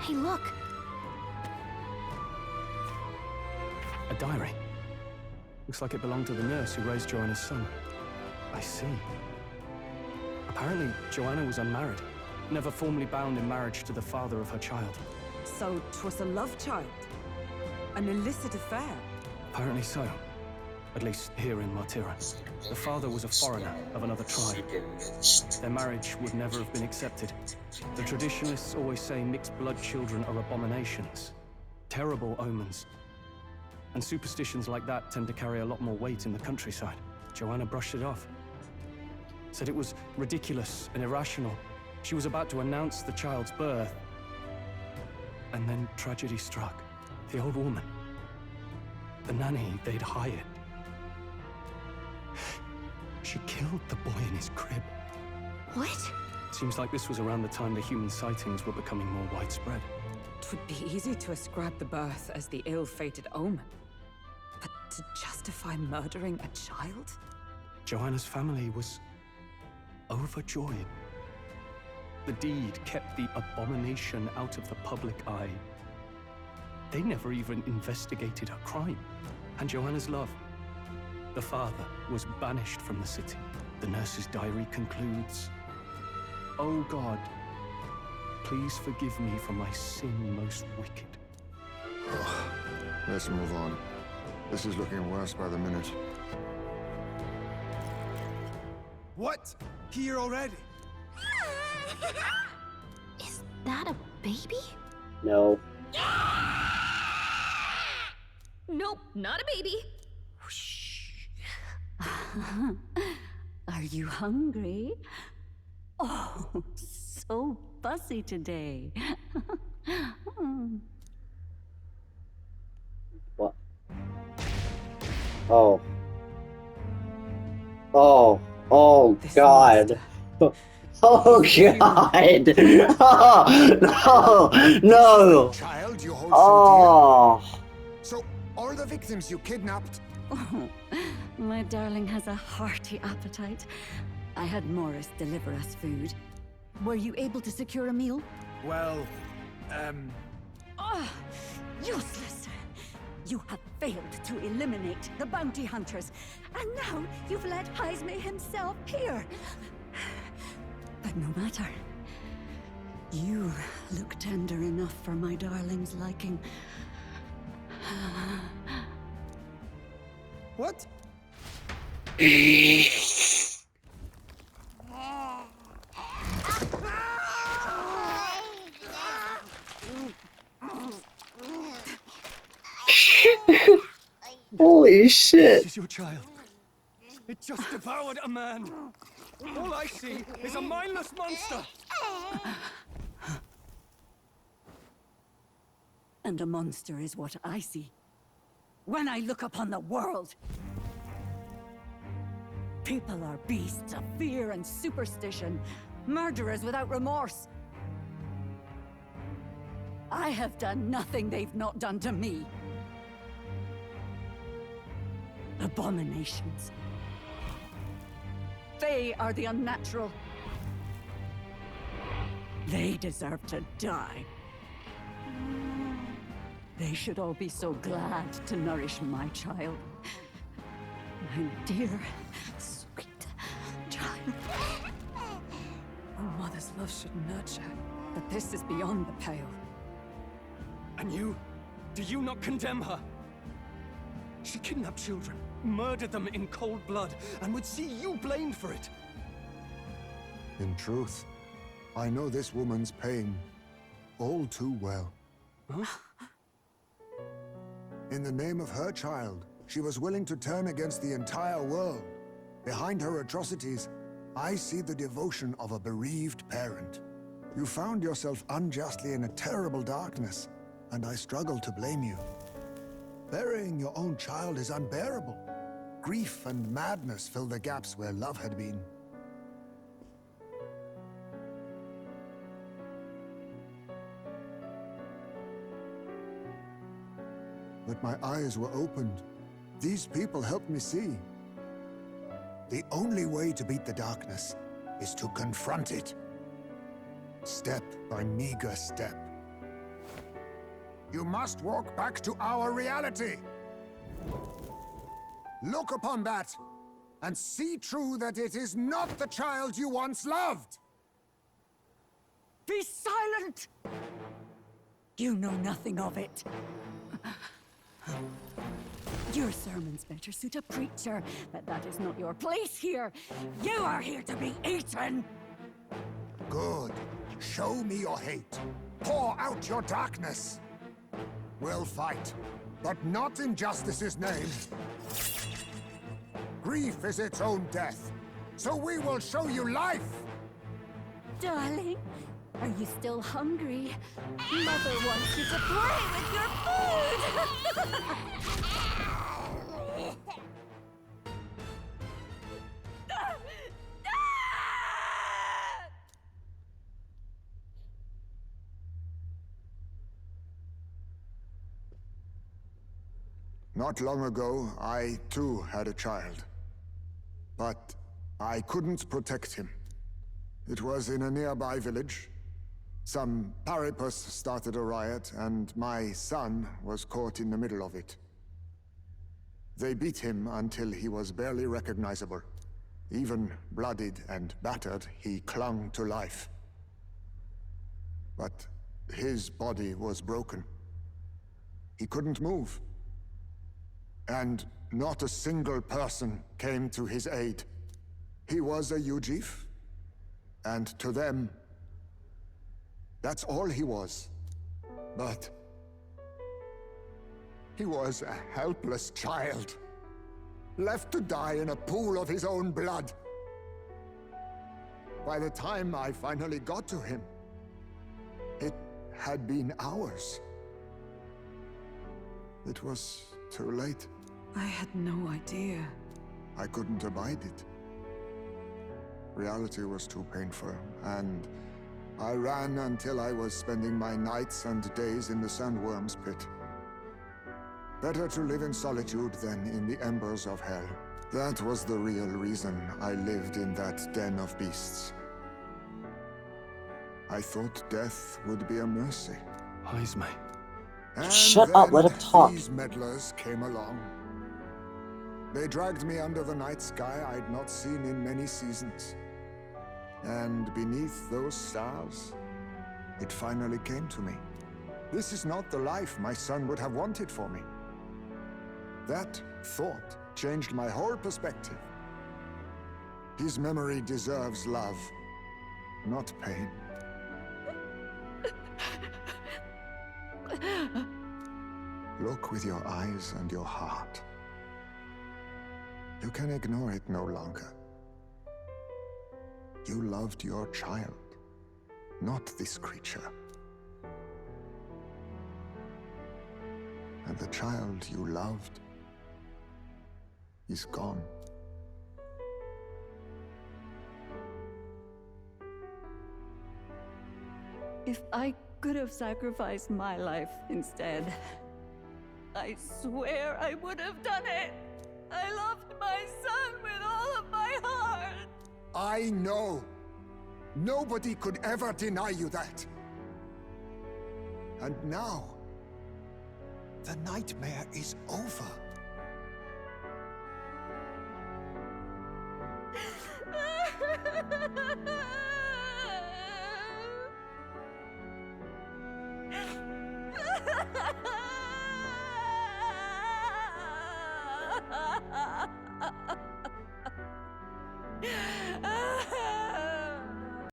Hey, look. A diary. Looks like it belonged to the nurse who raised Joanna's son. I see. Apparently, Joanna was unmarried, never formally bound in marriage to the father of her child. So 'twas a love child? An illicit affair? Apparently so. At least here in Martira. The father was a foreigner of another tribe. Their marriage would never have been accepted. The traditionalists always say mixed blood children are abominations. Terrible omens. And superstitions like that tend to carry a lot more weight in the countryside. Joanna brushed it off. Said it was ridiculous and irrational. She was about to announce the child's birth. And then tragedy struck. The old woman. The nanny they'd hired. She killed the boy in his crib. What? Seems like this was around the time the human sightings were becoming more widespread. It would be easy to ascribe the birth as the ill-fated omen. But to justify murdering a child? Joanna's family was overjoyed. The deed kept the abomination out of the public eye. They never even investigated her crime. And Joanna's love. The father was banished from the city. The nurse's diary concludes, "Oh God, please forgive me for my sin most wicked." Ugh. Let's move on. This is looking worse by the minute. What? Here already? Is that a baby? No. Nope, not a baby. Are you hungry? Oh, so fussy today. What? Oh. Oh. Oh, This God. Oh, God. Oh, no. No. Child you hold Oh. so dear. So, all the victims you kidnapped? Oh, my darling has a hearty appetite. I had Morris deliver us food. Were you able to secure a meal? Well, Oh, useless! You have failed to eliminate the bounty hunters, and now you've let Heisme himself here. But no matter. You look tender enough for my darling's liking. what? Holy shit. This is your child. It just devoured a man. All I see is a mindless monster. And a monster is what I see when I look upon the world. People are beasts of fear and superstition, murderers without remorse. I have done nothing they've not done to me. Abominations. They are the unnatural. They deserve to die. They should all be so glad to nourish my child. My dear, sweet child. A mother's love should nurture, but this is beyond the pale. And you? Do you not condemn her? She kidnapped children, murdered them in cold blood, and would see you blamed for it. In truth, I know this woman's pain all too well. Huh? In the name of her child, she was willing to turn against the entire world. Behind her atrocities, I see the devotion of a bereaved parent. You found yourself unjustly in a terrible darkness, and I struggle to blame you. Burying your own child is unbearable. Grief and madness fill the gaps where love had been. But my eyes were opened. These people helped me see. The only way to beat the darkness is to confront it. Step by meager step. You must walk back to our reality. Look upon that, and see true that it is not the child you once loved. Be silent! You know nothing of it. Your sermons better suit a preacher, but that is not your place here. You are here to be eaten! Good. Show me your hate. Pour out your darkness. We'll fight, but not in justice's name. Grief is its own death, so we will show you life! Darling, are you still hungry? Mother wants you to play with your food! Not long ago, I too had a child. But I couldn't protect him. It was in a nearby village. Some paripus started a riot, and my son was caught in the middle of it. They beat him until he was barely recognizable. Even bloodied and battered, he clung to life. But his body was broken. He couldn't move. And not a single person came to his aid. He was a Ujif, and to them, that's all he was. But he was a helpless child, left to die in a pool of his own blood. By the time I finally got to him, it had been hours. It was too late. I had no idea. I couldn't abide it. Reality was too painful, and I ran until I was spending my nights and days in the sandworm's pit. Better to live in solitude than in the embers of hell. That was the real reason I lived in that den of beasts. I thought death would be a mercy. Heisme. And Shut up, let then him talk. These meddlers came along. They dragged me under the night sky I'd not seen in many seasons. And beneath those stars, it finally came to me. This is not the life my son would have wanted for me. That thought changed my whole perspective. His memory deserves love, not pain. Look with your eyes and your heart. You can ignore it no longer. You loved your child, not this creature. And the child you loved is gone. If I could have sacrificed my life instead, I swear I would have done it. I loved my son with all of my heart. I know. Nobody could ever deny you that. And now, the nightmare is over.